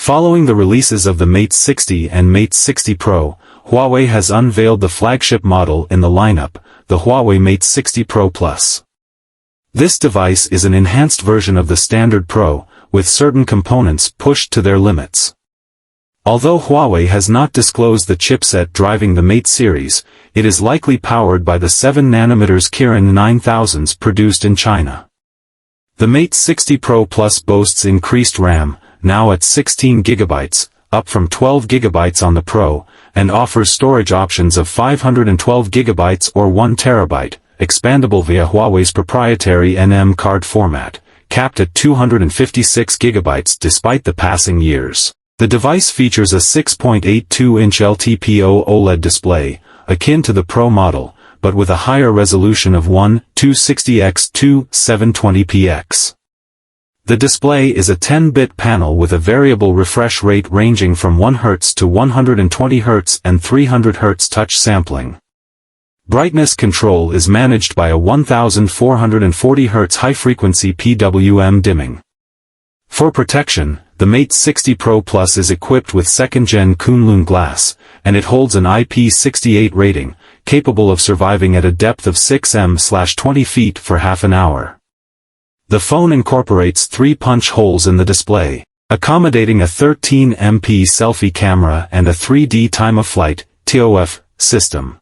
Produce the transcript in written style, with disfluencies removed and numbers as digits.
Following the releases of the Mate 60 and Mate 60 Pro, Huawei has unveiled the flagship model in the lineup, the Huawei Mate 60 Pro Plus. This device is an enhanced version of the standard Pro, with certain components pushed to their limits. Although Huawei has not disclosed the chipset driving the Mate series, it is likely powered by the 7nm Kirin 9000s produced in China. The Mate 60 Pro Plus boasts increased RAM, now at 16GB, up from 12GB on the Pro, and offers storage options of 512GB or 1TB, expandable via Huawei's proprietary NM card format, capped at 256GB despite the passing years. The device features a 6.82-inch LTPO OLED display, akin to the Pro model, but with a higher resolution of 1/260x2/720px. The display is a 10-bit panel with a variable refresh rate ranging from 1 Hz to 120 Hz and 300 Hz touch sampling. Brightness control is managed by a 1440 Hz high-frequency PWM dimming. For protection, the Mate 60 Pro Plus is equipped with 2nd-gen Kunlun glass, and it holds an IP68 rating, capable of surviving at a depth of 6m/20 feet for half an hour. The phone incorporates 3 punch holes in the display, accommodating a 13MP selfie camera and a 3D time-of-flight (TOF) system.